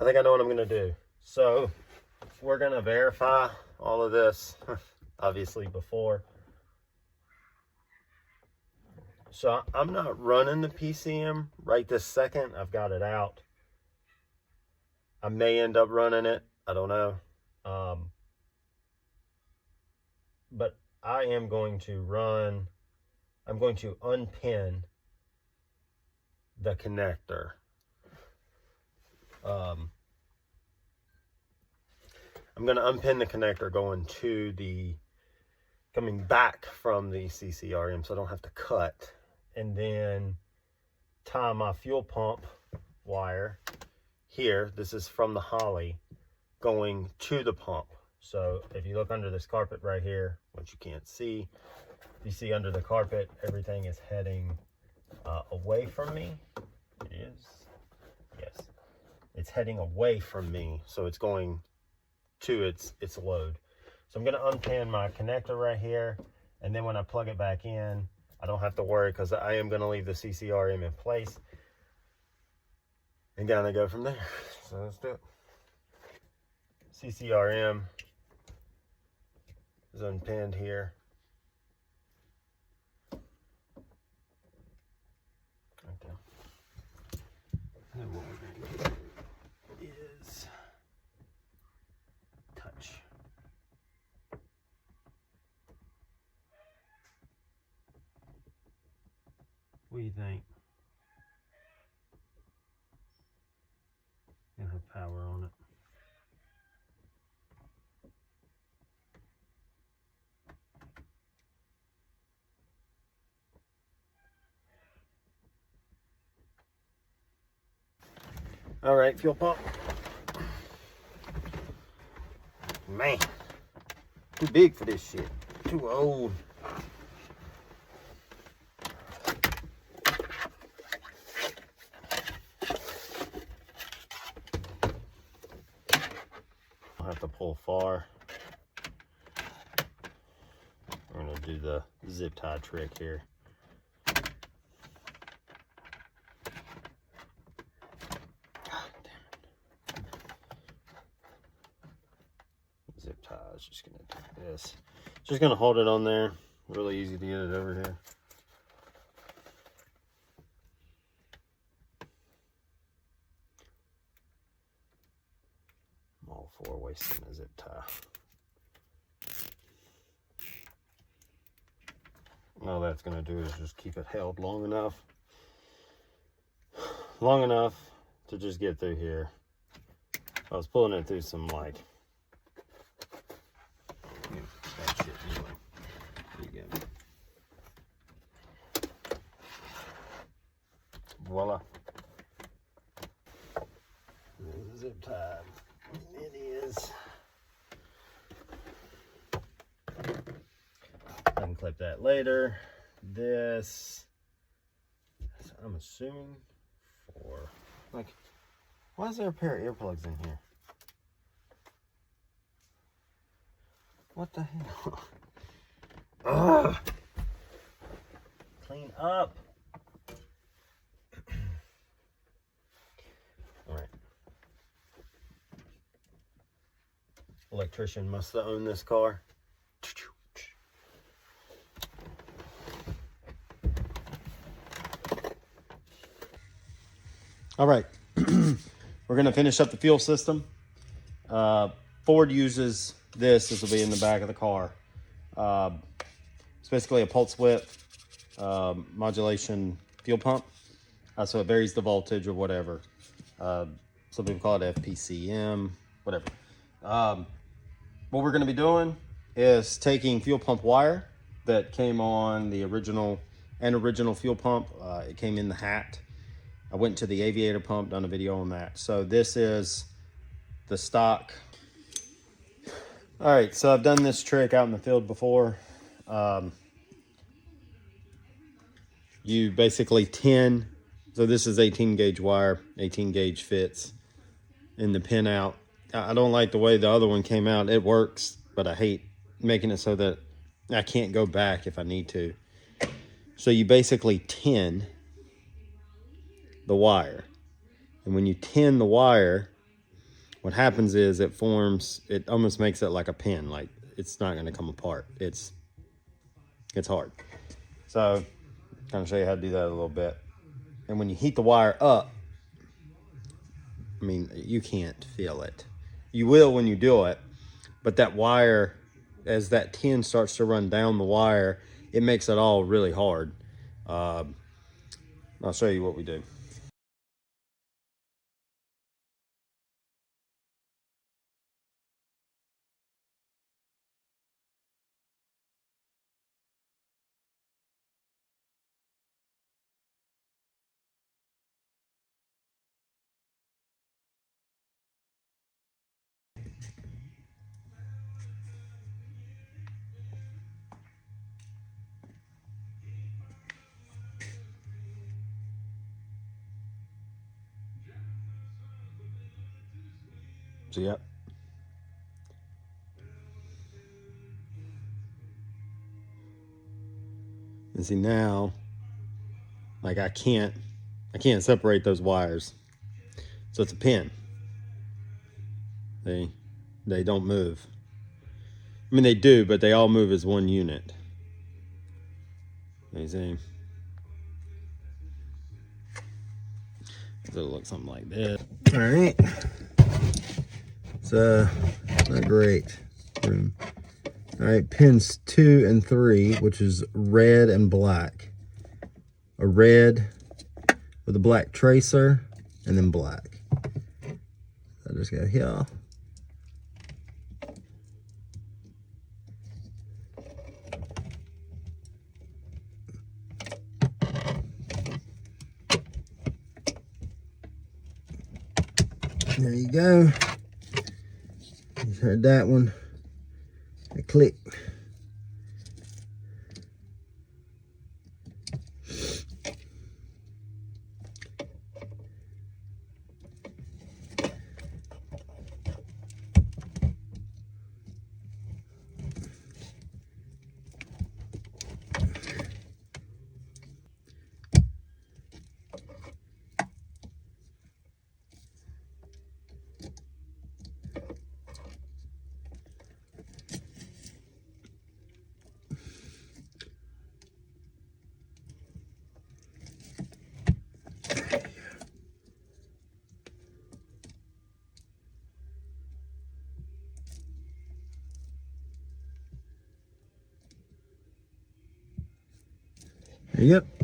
I think I know what I'm gonna do. So we're gonna verify all of this, obviously before. So I'm not running the PCM right this second. I've got it out. I may end up running it. I don't know. But I am going to run, I'm going to unpin the connector. I'm going to unpin the connector coming back from the CCRM, so I don't have to cut, and then tie my fuel pump wire here. This is from the Holley going to the pump. So if you look under this carpet right here, which you can't see, you see under the carpet, everything is heading away from me. It is, yes, it's heading away from me, so it's going to its load. So I'm going to unpin my connector right here, and then when I plug it back in, I don't have to worry, because I am going to leave the CCRM in place and kind of go from there. So let's do it. CCRM is unpinned here. Right there. And then what we're going to do is touch. What do you think? Gonna have power on it. All right, fuel pump. Man, too big for this shit. Too old. I'll have to pull far. We're gonna do the zip tie trick here. Zip tie is just gonna do this. Just gonna hold it on there. Really easy to get it over here. I'm all for wasting a zip tie. All that's gonna do is just keep it held long enough to just get through here. I was pulling it through some like that shit anyway. There you go. Voila. There's the zip tie. It is. I can clip that later. This, I'm assuming for, like, why is there a pair of earplugs in here? What the hell? Ugh. Clean up. All right. Electrician must have owned this car. All right, we're gonna finish up the fuel system. Ford uses this will be in the back of the car. It's basically a pulse width modulation fuel pump. So it varies the voltage or whatever. Some people call it FPCM, whatever. What we're gonna be doing is taking fuel pump wire that came on the original fuel pump. It came in the hat. I went to the aviator pump, done a video on that. So this is the stock. All right, so I've done this trick out in the field before. You basically tin, so this is 18 gauge wire, 18 gauge fits in the pin out. I don't like the way the other one came out. It works, but I hate making it so that I can't go back if I need to. So you basically tin the wire, and when you tin the wire, what happens is it almost makes it like a pin, like it's not going to come apart. It's hard. So kind of show you how to do that a little bit. And when you heat the wire up, I mean, you can't feel it. You will when you do it, but that wire, as that tin starts to run down the wire, it makes it all really hard. I'll show you what we do. So, yep. And see now, like I can't separate those wires. So it's a pin. They don't move. I mean, they do, but they all move as one unit. You see? It'll look something like this. All right. It's not great. All right, pins 2 and 3, which is red and black. A red with a black tracer, and then black. So just go here. There you go. You heard that one. I click. Yep.